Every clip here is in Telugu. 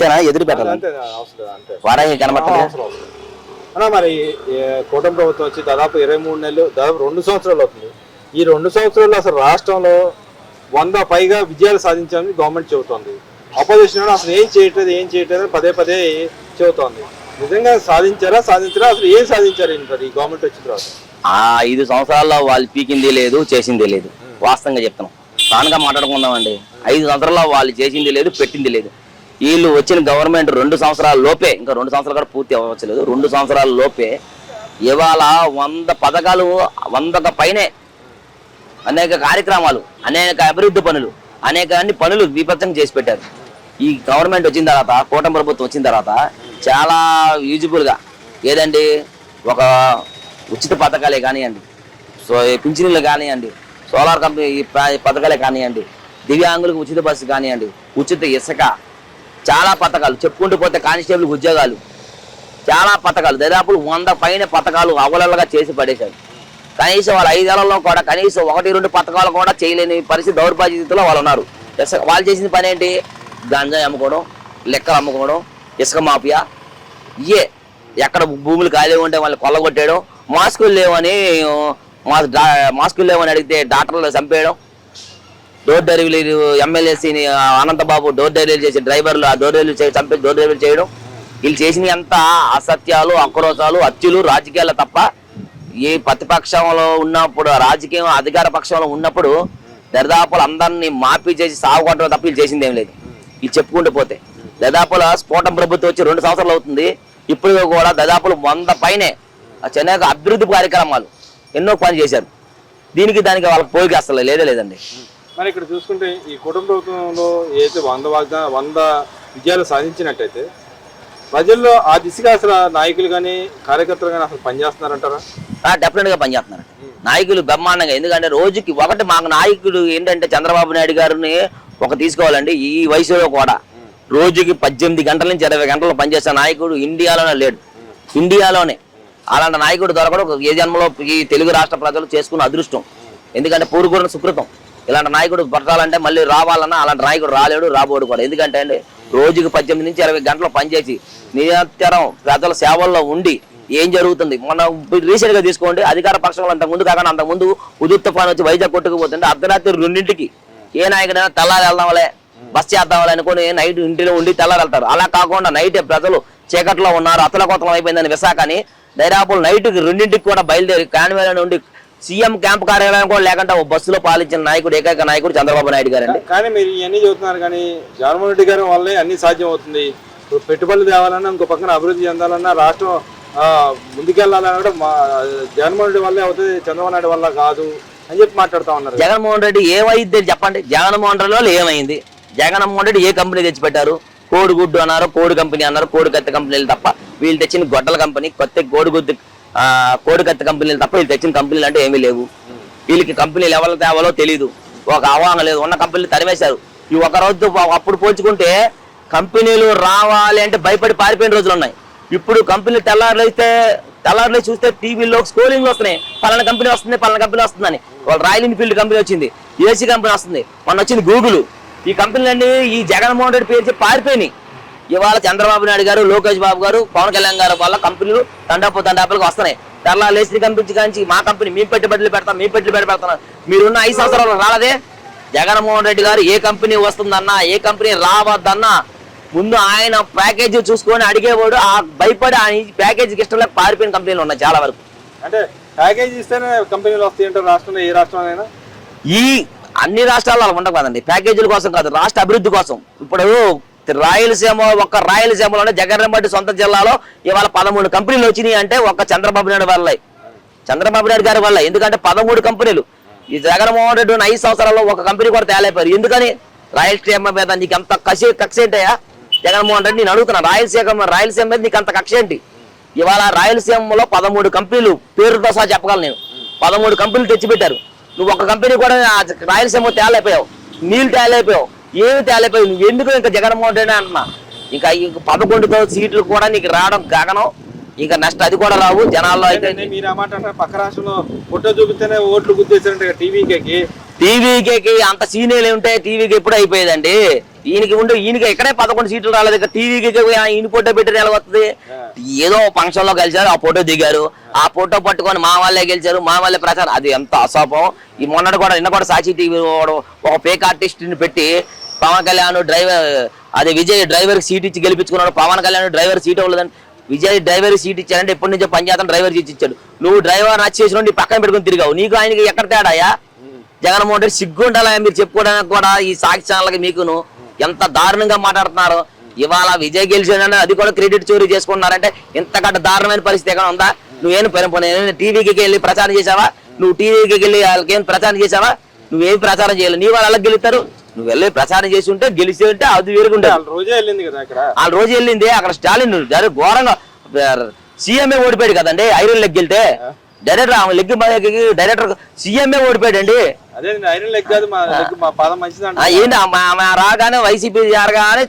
అంతేనా? ఎదురు పెట్టాలి వారాహి కనబట్టలేదు అన్నా. మరి కూటమి ప్రభుత్వం వచ్చి దాదాపు 23 నెలలు, దాదాపు 2 సంవత్సరాలు అవుతుంది. ఈ 2 సంవత్సరాల్లో అసలు రాష్ట్రంలో 100 పైగా విజయాలు సాధించాలని గవర్నమెంట్ చెబుతోంది. అపోజిషన్ అసలు ఏం చేయట్లేదు పదే పదే చెబుతోంది. నిజంగా సాధించారా అసలు ఏం సాధించారు ఈ గవర్నమెంట్ వచ్చిన తర్వాత? 5 సంవత్సరాల్లో వాళ్ళు పీకింది లేదు, చేసింది లేదు. వాస్తవంగా చెప్తున్నాం, తానుగా మాట్లాడుకుందామండి. 5 సంవత్సరాల్లో వాళ్ళు చేసింది లేదు, పెట్టింది లేదు. వీళ్ళు వచ్చిన గవర్నమెంట్ 2 సంవత్సరాల లోపే, ఇంకా 2 సంవత్సరాలు కూడా పూర్తి అవ్వట్లేదు, 2 సంవత్సరాల లోపే ఇవాళ 100 పథకాలు, 100కు పైనే అనేక కార్యక్రమాలు, అనేక అభివృద్ధి పనులు, అనేక అన్ని పనులు విపత్తంగా చేసి పెట్టారు. ఈ గవర్నమెంట్ వచ్చిన తర్వాత, కూటమి ప్రభుత్వం వచ్చిన తర్వాత చాలా యూజిబుల్గా ఏదండి, ఒక ఉచిత పథకాలే కానివ్వండి, పింఛనీలు కానివ్వండి, సోలార్ కంపెనీ పథకాలే కానివ్వండి, దివ్యాంగులకు ఉచిత బస్సు కానివ్వండి, ఉచిత ఇసుక, చాలా పథకాలు చెప్పుకుంటూ పోతే, కానిస్టేబుల్ ఉద్యోగాలు, చాలా పథకాలు, దాదాపు 100 పైన పథకాలు అవలలుగా చేసి పడేశారు. కనీసం వాళ్ళ 5 ఏళ్లలో కూడా కనీసం 1-2 పథకాలు కూడా చేయలేని పరిస్థితి, దౌర్భాగ్యతలో వాళ్ళు ఉన్నారు. వాళ్ళు చేసిన పని ఏంటి? గంజాయి అమ్ముకోవడం, లెక్కలు అమ్ముకోవడం, ఇసుక మాఫియా, ఇయే. ఎక్కడ భూములు ఖాళీ ఉంటే వాళ్ళు కొల్లగొట్టేయడం, మాస్కులు లేవని అడిగితే డాక్టర్లు చంపేయడం, డోర్ డెలివరీ ఎమ్మెల్యేసీని అనంతబాబు డోర్ డెలివరీ చేసి డ్రైవర్లు ఆ డోర్ డెలివరీ చంపి డోర్ డెలివరీ చేయడం. వీళ్ళు చేసిన అంత అసత్యాలు, అక్రోశాలు, హత్యలు, రాజకీయాలు తప్ప ఏ ప్రతిపక్షంలో ఉన్నప్పుడు, రాజకీయం అధికార పక్షంలో ఉన్నప్పుడు దరిదాపులు అందరినీ మాఫీ చేసి సాగుకొట్టడం తప్ప వీళ్ళు చేసింది ఏం లేదు. ఇది చెప్పుకుంటూ పోతే దరిదాపుల స్ఫోటం ప్రభుత్వం వచ్చి 2 సంవత్సరాలు అవుతుంది. ఇప్పుడు కూడా దరిదాపులు 100 పైనే చెన్నై అభివృద్ధి కార్యక్రమాలు ఎన్నో పని చేశారు. దానికి వాళ్ళకి పోయికి అసలు లేదండి. మరి ఇక్కడ చూసుకుంటే ఈ కుటుంబ ప్రభుత్వంలో ఏదైతే 100 విజయాలు సాధించినట్టయితే ప్రజల్లో ఆ దిశగా అసలు నాయకులు కానీ కార్యకర్తలు కానీ అసలు పనిచేస్తున్నారంటారా? డెఫినెట్ గా పనిచేస్తున్నారు నాయకులు బ్రహ్మాండంగా. ఎందుకంటే రోజుకి ఒకటి మాకు నాయకుడు ఏంటంటే చంద్రబాబు నాయుడు గారిని తీసుకోవాలండి. ఈ వయసులో కూడా రోజుకి 18 గంటల నుంచి 20 గంటలు పనిచేసే నాయకుడు ఇండియాలోనే లేడు. ఇండియాలోనే అలాంటి నాయకుడు దొరకడం ఏ జన్మలో ఈ తెలుగు రాష్ట్ర ప్రజలు చేసుకున్న అదృష్టం. ఎందుకంటే పూర్వీకుల సుకృతం. ఇలాంటి నాయకుడు పట్టాలంటే మళ్ళీ రావాలన్నా అలాంటి నాయకుడు రాలేడు, రాబోడు కూడా. ఎందుకంటే అండి రోజుకి 18 నుంచి 20 గంటలు పనిచేసి నిరంతరం ప్రజల సేవల్లో ఉండి ఏం జరుగుతుంది. మనం రీసెంట్ గా తీసుకోండి, అధికార పక్షంలో అంతకుముందు కాకుండా అంతకుముందు ఉదుత్ తుఫాన్ వచ్చి వైజాగ్ కొట్టుకుపోతుంటే అర్ధరాత్రి 2ంటికి ఏ నాయకుడైనా తెల్లారి వెళ్దాంలే, బస్ చేద్దాంలే అనుకుని నైట్ ఇంటిలో ఉండి తెల్లారి వెళ్తారు. అలా కాకుండా నైట్ ప్రజలు చీకట్లో ఉన్నారు, అతలకొతలం అయిపోయిందని విశాఖని దైరాపులు నైట్కి 2ంటికి కూడా బయలుదేరి కాన్వేల నుండి సీఎం క్యాంప్ కార్యాలయం కూడా లేకుండా బస్సులో పాలించిన నాయకుడు, ఏకైక నాయకుడు చంద్రబాబు నాయుడు గారు అండి. కానీ మీరు ఇవన్నీ చెబుతున్నారు, కానీ జగన్మోహన్ రెడ్డి గారి వల్లే అన్ని సాధ్యం అవుతుంది. పెట్టుబడులు తేవాలన్నా, ఇంకో పక్కన అభివృద్ధి చెందాలన్నా, రాష్ట్రం ముందుకెళ్లాలన్నా కూడా జగన్మోహన్ రెడ్డి వల్లే అవుతుంది, చంద్రబాబు నాయుడు వల్ల కాదు అని చెప్పి మాట్లాడుతూ ఉన్నారు. జగన్మోహన్ రెడ్డి ఏమైంది చెప్పండి? జగన్మోహన్ రెడ్డి వల్ల ఏమైంది? జగన్మోహన్ రెడ్డి ఏ కంపెనీ తెచ్చిపెట్టారు? కోడిగుడ్డు అన్నారు, కోడి కంపెనీ అన్నారు, కోడి కత్తి కంపెనీలు తప్ప వీళ్ళు తెచ్చిన గొడ్డల కంపెనీ, కొత్త కోడి కత్తి కంపెనీలు తప్ప వీళ్ళు తెచ్చిన కంపెనీలు అంటే ఏమీ లేవు. వీళ్ళకి కంపెనీలు ఎవరు తేవాలో తెలియదు, ఒక అవగాహన లేదు. ఉన్న కంపెనీలు తరిమేశారు. ఈ ఒక రోజు అప్పుడు పోల్చుకుంటే కంపెనీలు రావాలి అంటే భయపడి పారిపోయిన రోజులు ఉన్నాయి. ఇప్పుడు కంపెనీలు తెల్లారులు చూస్తే టీవీలో స్కోరింగ్ వస్తున్నాయి, పలానా కంపెనీ వస్తుంది, పలానా కంపెనీ వస్తుందని. వాళ్ళు రాయల్ ఎన్ఫీల్డ్ కంపెనీ వచ్చింది, ఏసీ కంపెనీ వస్తుంది, మొన్న వచ్చింది గూగుల్. ఈ కంపెనీలన్నీ ఈ జగన్మోహన్ రెడ్డి పేరు పారిపోయినాయి. ఇవాళ చంద్రబాబు నాయుడు గారు, లోకేష్ బాబు గారు, పవన్ కళ్యాణ్ గారు వల్ల కంపెనీలు తండాపులకు వస్తున్నాయి. తెల్లారు లేచి కంపెనీ కానీ మా కంపెనీ మేము పెట్టుబడులు పెడతాం, మీరున్న 5 సంవత్సరాలు రాలేదే. జగన్మోహన్ రెడ్డి గారు ఏ కంపెనీ వస్తుందన్నా, ఏ కంపెనీ రావద్దన్నా ముందు ఆయన ప్యాకేజీ చూసుకొని అడిగేవాడు. ఆ భయపడి ఆయన ప్యాకేజీకి ఇష్టం లేక పారిపోయిన కంపెనీలు ఉన్నాయి చాలా వరకు. అంటే ప్యాకేజీ ఇస్తేనే కంపెనీలు వస్తాయి అంటే రాష్ట్రంలో ఏ రాష్ట్రంలో ఈ అన్ని రాష్ట్రాల్లో అలా ఉండవు కదండి. ప్యాకేజీల కోసం కాదు, రాష్ట్ర అభివృద్ధి కోసం. ఇప్పుడు రాయలసీమలోనే జగన్మోహన్ రెడ్డి సొంత జిల్లాలో ఇవాళ 13 కంపెనీలు వచ్చినాయి అంటే ఒక్క చంద్రబాబు నాయుడు గారి వల్ల. ఎందుకంటే 13 కంపెనీలు ఈ జగన్మోహన్ రెడ్డి 5 సంవత్సరాల్లో ఒక కంపెనీ కూడా తేలైపోయారు. ఎందుకని? రాయలసీమ మీద నీకు అంత కక్ష ఏంటయ్యా జగన్మోహన్ రెడ్డి? నేను అడుగుతున్నా, రాయలసీమ మీద నీకు అంత కక్ష ఏంటి? ఇవాళ రాయలసీమలో 13 కంపెనీలు పేరుతో సహా చెప్పగలను నేను. 13 కంపెనీలు తెచ్చిపెట్టారు. నువ్వు ఒక కంపెనీ కూడా రాయలసీమ తేలైపోయావు, నీళ్ళు తేలైపోయావు, ఏమి తేలైపోయావు. నువ్వు ఎందుకు ఇంకా జగన్మోహన్ రెడ్డి అంటున్నా? ఇంకా 11 సీట్లు కూడా నీకు రావడం గగనం. ఇంకా నష్టం అది కూడా రావు జనాల్లో. అయితే మీరు అన్నమాట పక్క రాష్ట్రంలో ఫోటో చూపిస్తేనే ఓట్లు గుర్తించారంటే టీవీకి టీవీకి అంత సీనియర్లు ఉంటే టీవీకి ఎప్పుడు అయిపోయేదండి. ఈయనకి ఎక్కడే 11 సీట్లు రాలేదు. ఇక టీవీకి ఈయన ఫోటో పెట్టిన ఎలా వస్తుంది? ఏదో ఫంక్షన్ లో కలిసారు, ఆ ఫోటో దిగారు, ఆ ఫోటో పట్టుకొని మా వాళ్ళే గెలిచారు, మా వాళ్ళే ప్రచారం. అది ఎంత అశాపం. ఈ మొన్నటి కూడా నిన్న కూడా సాక్షి టీవీ ఒక ఫేక్ ఆర్టిస్ట్ ని పెట్టి Pawan Kalyan driver Vijay driver seat ఇచ్చి గెలిపించుకున్నాడు. పవన్ కళ్యాణ్ డ్రైవర్ సీట్ ఇవ్వలేదని విజయ్ డ్రైవర్ సీట్ ఇచ్చారంటే ఎప్పటి నుంచో పనిచేస్తాను డ్రైవర్ సీట్ ఇచ్చాడు. నువ్వు డ్రైవర్ నచ్చేసిన నీ పక్కన పెట్టుకుని తిరిగావు. నీకు ఆయనకి ఎక్కడ తేడాయా? జగన్మోహన్ రెడ్డి సిగ్గు ఉండాలా మీరు చెప్పుకోవడానికి కూడా. ఈ సాక్షి ఛానల్కి మీకును ఎంత దారుణంగా మాట్లాడుతున్నారు. ఇవాళ విజయ్ గెలిచాడని అది కూడా క్రెడిట్ చోరీ చేసుకున్నారంటే ఇంతకంటే దారుణమైన పరిస్థితి ఎక్కడ ఉందా? నువ్వేం టీవీకి వెళ్ళి ప్రచారం చేసావా? నువ్వు టీవీకి వెళ్ళి వాళ్ళకేం ప్రచారం చేసావా? నువ్వేం ప్రచారం చేయాలి? నీ వాళ్ళు అలా గెలుస్తారు. నువ్వు వెళ్ళి ప్రచారం చేసి ఉంటే గెలిచి ఉంటే అది వేరుగుంటే రోజే వెళ్ళింది కదా అక్కడ. ఆ రోజు వెళ్ళింది అక్కడ స్టాలిన్ ఘోరంగా సీఎంఏ ఓడిపోయాడు కదండి. ఐరన్ లెగ్ వెళ్తే డైరెక్టర్ ఆమె లెగ్ డైరెక్టర్ సీఎంఏ ఓడిపోయాడండి. అదే ఐరన్ లెగ్ కాదు, మా పాదం మంచిదంట. ఏంటి ఆమె రాగానే వైసీపీ జరగానే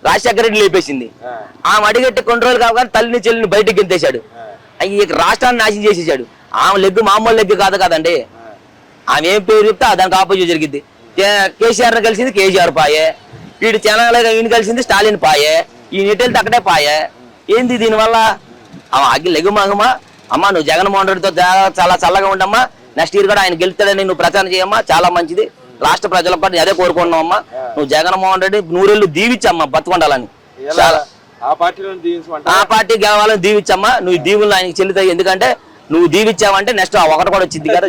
రాజశేఖర రెడ్డి లేపేసింది. ఆమె అడిగట్టి కొన్ని రోజులు కాగానే తల్లిని చెల్లిని బయటకు గెంతేశాడు. రాష్ట్రాన్ని నాశనం చేసేసాడు. ఆమె లెగ్ మామూలు లెగ్ కాదు కదండి. ఆమె ఏం పేరు చెప్తే దానికి ఆపోజిట్ జరిగింది. కేసీఆర్ కలిసింది కేసీఆర్ పాయే, వీడు తెలంగాణ ఈయన కలిసింది స్టాలిన్ పాయే, ఈయన ఇటెళ్తే అక్కడే పాయే. ఏంది దీనివల్ల? లెగ్గు మగమా అమ్మా, నువ్వు జగన్మోహన్ రెడ్డితో చాలా చల్లగా ఉండమ్మా. నెక్స్ట్ ఇయర్ కూడా ఆయన గెలుస్తాడని నువ్వు ప్రచారం చేయమ్మా, చాలా మంచిది. రాష్ట్ర ప్రజలకు కూడా అదే కోరుకుంటున్నావమ్మా. నువ్వు జగన్మోహన్ రెడ్డి 100 ఏళ్ళు దీవిచ్చమ్మా బతుకుండాలని. ఆ పార్టీ గెలవాలని దీవిచ్చమ్మా. నువ్వు దీవులు ఆయనకి చెల్లుతాయి. ఎందుకంటే నువ్వు దీవిచ్చావంటే నెక్స్ట్ ఒకటి కూడా వచ్చింది కదా.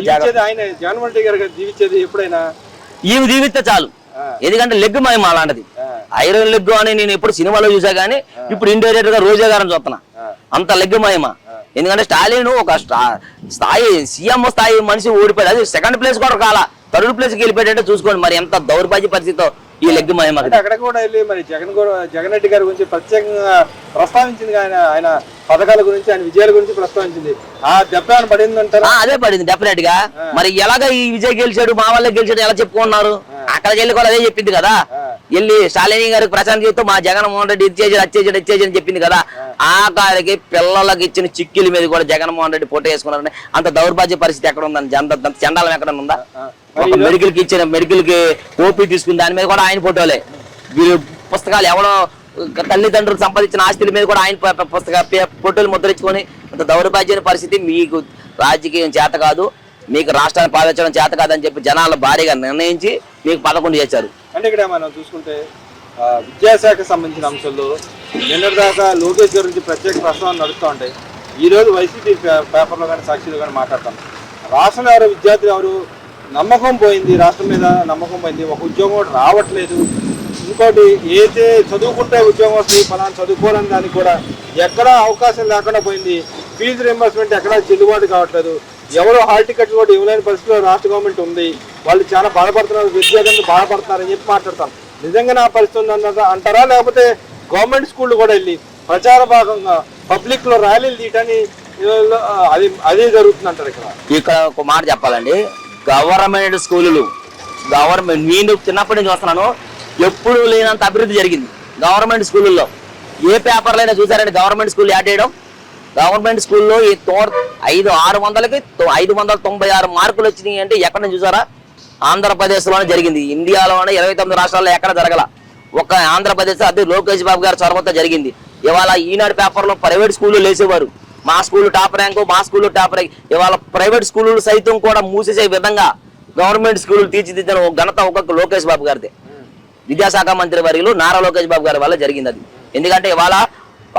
ఈమె దీవిస్తే చాలు. ఎందుకంటే లెగ్ మహిమ అలాంటిది. ఐరన్ లెగ్ అని నేను ఎప్పుడు సినిమాలో చూసా గానీ ఇప్పుడు ఇండైరెక్ట్ గా రోజా గారిని చూస్తున్నా. అంత లెగ్ మహిమ. ఎందుకంటే స్టాలిన్ ఒక స్థాయి సీఎం స్థాయి మనిషి ఓడిపోయాడు. అది సెకండ్ ప్లేస్ కూడా కాల, థర్డ్ ప్లేస్ కి వెళ్ళిపోయాడంటే చూసుకోండి మరి ఎంత దౌర్భాగ్య పరిస్థితితో ఈ లెగ్ మహిమ. అక్కడ కూడా వెళ్ళి మరి జగన్ రెడ్డి గారి గురించి ప్రత్యేకంగా ప్రస్తావించింది. ఆయన పథకాల గురించి, ఆయన విజయాల గురించి ప్రస్తావించింది. ఆ దెబ్బ పడింది అంటారా? అదే పడింది డెఫినెట్ గా. మరి ఎలాగ ఈ విజయ్ గెలిచాడు, మా వాళ్ళే గెలిచాడు ఎలా చెప్పుకున్నారు? అక్కడ వెళ్ళి కూడా అదే చెప్పింది కదా. వెళ్ళి స్టాలిన్ గారికి ప్రచారం చేస్తూ మా జగన్మోహన్ రెడ్డి ఇచ్చేసాడు అని చెప్పింది కదా. ఆ కారికి పిల్లలకి ఇచ్చిన చిక్కిల మీద కూడా జగన్మోహన్ రెడ్డి ఫోటో వేసుకున్నారని అంత దౌర్భాగ్య పరిస్థితి ఎక్కడ ఉందని, చండాలం ఎక్కడ ఉందా? ఒక మెడికల్ కి ఇచ్చిన మెడికల్ కి ఓపీ తీసుకుని దాని మీద కూడా ఆయన ఫోటోలే. వీళ్ళు పుస్తకాలు ఎవరో తల్లిదండ్రులు సంపాదించిన ఆస్తుల మీద కూడా ఆయన ఫోటోలు ముద్రించుకొని అంత దౌర్భాగ్యమైన పరిస్థితి. మీకు రాజకీయం చేత కాదు, మీకు రాష్ట్రాన్ని పాలించడం చేత కాదని చెప్పి జనాలు భారీగా నిర్ణయించి మీకు 11 చేశారు. అంటే ఇక్కడ మనం చూసుకుంటే విద్యాశాఖకు సంబంధించిన అంశాల్లో నిన్నటి దాకా లోకేష్ గారి నుంచి ప్రత్యేక ప్రస్తావన నడుస్తూ ఉంటాయి. ఈ రోజు వైసీపీ పేపర్లో కానీ సాక్షిలో కానీ మాట్లాడతాం. రాష్ట్రంలో ఎవరు విద్యార్థులు ఎవరు నమ్మకం పోయింది, రాష్ట్రం మీద నమ్మకం పోయింది. ఒక ఉద్యోగం కూడా రావట్లేదు. ఇంకోటి ఏదైతే చదువుకుంటే ఉద్యోగం వస్తుంది, ఫలానా చదువుకోవాలని దానికి కూడా ఎక్కడా అవకాశం లేకుండా పోయింది. ఫీజు రింబర్స్మెంట్ ఎక్కడా చెల్లుబాటు కావట్లేదు. ఎవరో హాల్ టికెట్లు కూడా ఇవ్వలేని పరిస్థితిలో రాష్ట్ర గవర్నమెంట్ ఉంది. వాళ్ళు చాలా బాధపడుతున్నారు, విద్యార్థులు బాధపడుతున్నారని చెప్పి మాట్లాడతాం. నిజంగానే ఆ పరిస్థితి ఉంది అంటారా? లేకపోతే గవర్నమెంట్ స్కూళ్ళు కూడా వెళ్ళి ప్రచార భాగంగా పబ్లిక్ లో ర్యాలీలు తీయటాన్ని అదే జరుగుతుంది అంటారు. ఇక్కడ ఒక మాట చెప్పాలండి. గవర్నమెంట్ స్కూళ్ళు నేను చిన్నప్పటి నుంచి వస్తున్నాను, ఎప్పుడు లేనంత అభివృద్ధి జరిగింది గవర్నమెంట్ స్కూళ్ళల్లో. ఏ పేపర్లైనా చూసారండి గవర్నమెంట్ స్కూల్ యాడ్ చేయడం? గవర్నమెంట్ స్కూల్లో 600కి 596 మార్కులు వచ్చినాయి అంటే ఎక్కడ చూసారా? ఆంధ్రప్రదేశ్లోనే జరిగింది. ఇండియాలోనే 29 రాష్ట్రాల్లో ఎక్కడ జరగల. ఒక్క ఆంధ్రప్రదేశ్ అది లోకేష్ బాబు గారి చొరవతో జరిగింది. ఇవాళ ఈనాడు పేపర్లో ప్రైవేట్ స్కూళ్ళు లేసేవారు, మా స్కూల్ టాప్ ర్యాంకు, మా స్కూల్ టాప్ ర్యాంక్. ఇవాళ ప్రైవేట్ స్కూళ్ళు సైతం కూడా మూసేసే విధంగా గవర్నమెంట్ స్కూళ్ళు తీర్చిదిద్దిన ఘనత ఒక్కొక్క లోకేష్ బాబు గారిదే. విద్యాశాఖ మంత్రి వర్యులు నారా లోకేష్ బాబు గారి వల్ల జరిగింది అది. ఎందుకంటే ఇవాళ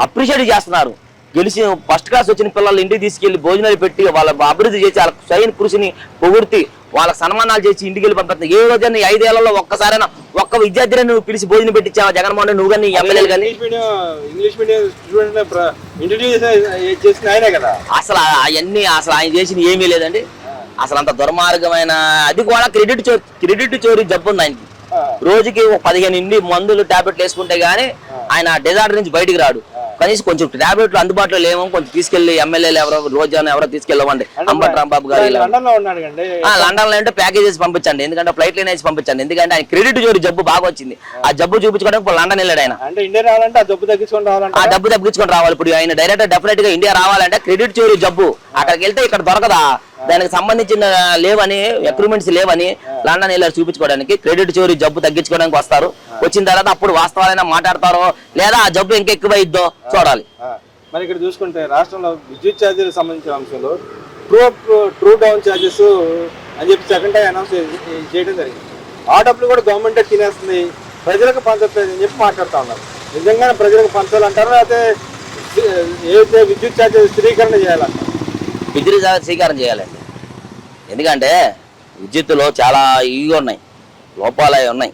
అప్రిషియేట్ చేస్తున్నారు. గెలిచి ఫస్ట్ క్లాస్ వచ్చిన పిల్లలు ఇంటికి తీసుకెళ్లి భోజనాలు పెట్టి వాళ్ళ అభివృద్ధి చేసి వాళ్ళ స్వయం కృషిని పొగుర్తి వాళ్ళకి సన్మానాలు చేసి ఇంటికి వెళ్ళి పంపిస్తుంది. ఏ రోజైనా 5 ఏళ్లలో ఒక్కసారైనా ఒక్క విద్యార్థిని నువ్వు పిలిచి భోజనం పెట్టించావా జగన్మోహన్ రెడ్డి? నువ్వు కానీ ఎమ్మెల్యేలు కానీ ఇంగ్లీష్ మీడియం అసలు అవన్నీ అసలు ఆయన చేసిన ఏమీ లేదండి. అసలు అంత దుర్మార్గమైన అది కూడా క్రెడిట్ చోరీ జబ్బు ఉంది ఆయనకి. రోజుకి 15 మందులు టాబ్లెట్లు వేసుకుంటే గానీ ఆయన డిజార్డర్ నుంచి బయటికి రాడు. కనీసం కొంచెం టాబ్లెట్లు అందుబాటులో లేమో కొంచెం తీసుకెళ్లి ఎమ్మెల్యేలు రోజాను ఎవరో తీసుకెళ్ళవండి. అంబటి రాంబాబు గారు లండన్ లో అంటే ప్యాకేజెస్ పంపించండి, ఎందుకంటే ఫ్లైట్ లైన్ వేసి పంపించండి. ఎందుకంటే ఆయన క్రెడిట్ చోరీ జబ్బు బాగా వచ్చింది. ఆ జబ్బు చూపించుకోవడానికి లండన్ వెళ్ళాడు ఆయన. ఆ జబ్బు తగ్గించుకొని రావాలి. ఇప్పుడు ఆయన డైరెక్ట్ డెఫినెట్ గా ఇండియా రావాలంటే క్రెడిట్ చోరీ జబ్బు అక్కడికి వెళ్తే ఇక్కడ దొరకదా? దానికి సంబంధించిన లేవని అగ్రిమెంట్స్ లేవని లండన్ వెళ్ళారు చూపించుకోవడానికి. క్రెడిట్ చోరీ జబ్బు తగ్గించుకోవడానికి వస్తారు. వచ్చిన తర్వాత అప్పుడు వాస్తవాలైనా మాట్లాడతారో లేదా ఆ జబ్బు ఇంకా ఎక్కువైద్దో చూడాలి. మరి ఇక్కడ చూసుకుంటే రాష్ట్రంలో విద్యుత్ ఛార్జీలకు సంబంధించిన అంశంలో ట్రూ డౌన్ ఛార్జెస్ అని చెప్పి సెకండ్ టైం అనౌన్స్ చేయడం జరిగింది. ఆ డబ్బులు కూడా గవర్నమెంటే తినేస్తుంది, ప్రజలకు పంచట్లేదు అని చెప్పి మాట్లాడుతూ ఉన్నారు. నిజంగానే ప్రజలకు పంచాలంటారా లేకపోతే ఏదైతే విద్యుత్ ఛార్జెస్ స్థిరీకరణ చేయాలంటారు? విద్యుత్ స్వీకారం చేయాలండి. ఎందుకంటే విద్యుత్తులో చాలా ఇవి ఉన్నాయి, లోపాలు ఉన్నాయి.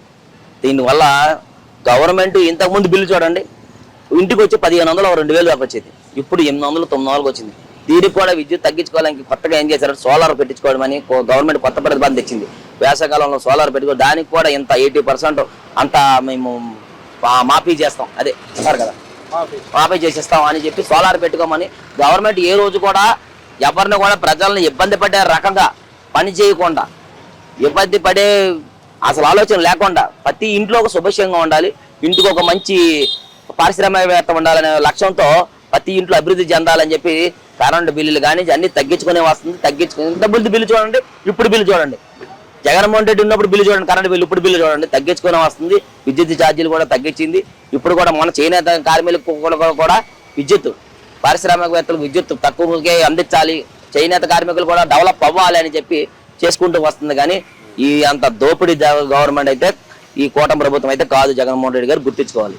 దీనివల్ల గవర్నమెంట్ ఇంతకుముందు బిల్లు చూడండి, ఇంటికి వచ్చి 1500 2000 దాకా వచ్చేది. ఇప్పుడు 800 900 వచ్చింది. దీనికి కూడా విద్యుత్ తగ్గించుకోవడానికి కొత్తగా ఏం చేశారు, సోలార్ పెట్టించుకోవడం అని గవర్నమెంట్ కొత్త ప్రతిపాదన తెచ్చింది. వేసవకాలంలో సోలార్ పెట్టుకో, దానికి కూడా ఇంత 80% అంత మేము మాఫీ చేస్తాం, అదే సార్ కదా మాఫీ చేసేస్తాం అని చెప్పి సోలార్ పెట్టుకోమని గవర్నమెంట్ ఏ రోజు కూడా ఎవరిని కూడా ప్రజలను ఇబ్బంది పడే రకంగా పని చేయకుండా, ఇబ్బంది పడే అసలు ఆలోచన లేకుండా ప్రతి ఇంట్లో ఒక శుభ్రంగా ఉండాలి, ఇంటికి ఒక మంచి పారిశ్రామికవేత్త ఉండాలనే లక్ష్యంతో ప్రతి ఇంట్లో అభివృద్ధి చెందాలని చెప్పి కరెంటు బిల్లులు కానీ అన్ని తగ్గించుకునే వస్తుంది. తగ్గించుకుని ఇంత బిల్లు చూడండి, ఇప్పుడు బిల్లు చూడండి, జగన్మోహన్ రెడ్డి ఉన్నప్పుడు బిల్లు చూడండి, కరెంటు బిల్లు ఇప్పుడు బిల్లు చూడండి, తగ్గించుకునే వస్తుంది. విద్యుత్ ఛార్జీలు కూడా తగ్గించింది. ఇప్పుడు కూడా మన చేనేత కార్మికులకు కూడా విద్యుత్, పారిశ్రామికవేత్తలకు విద్యుత్ తక్కువకే అందించాలి, చేనేత కార్మికులు కూడా డెవలప్ అవ్వాలి అని చెప్పి చేసుకుంటూ వస్తుంది. కానీ ఈ అంత దోపిడీ గవర్నమెంట్ అయితే ఈ కూటమి ప్రభుత్వం అయితే కాదు, జగన్మోహన్ రెడ్డి గారు గుర్తించుకోవాలి.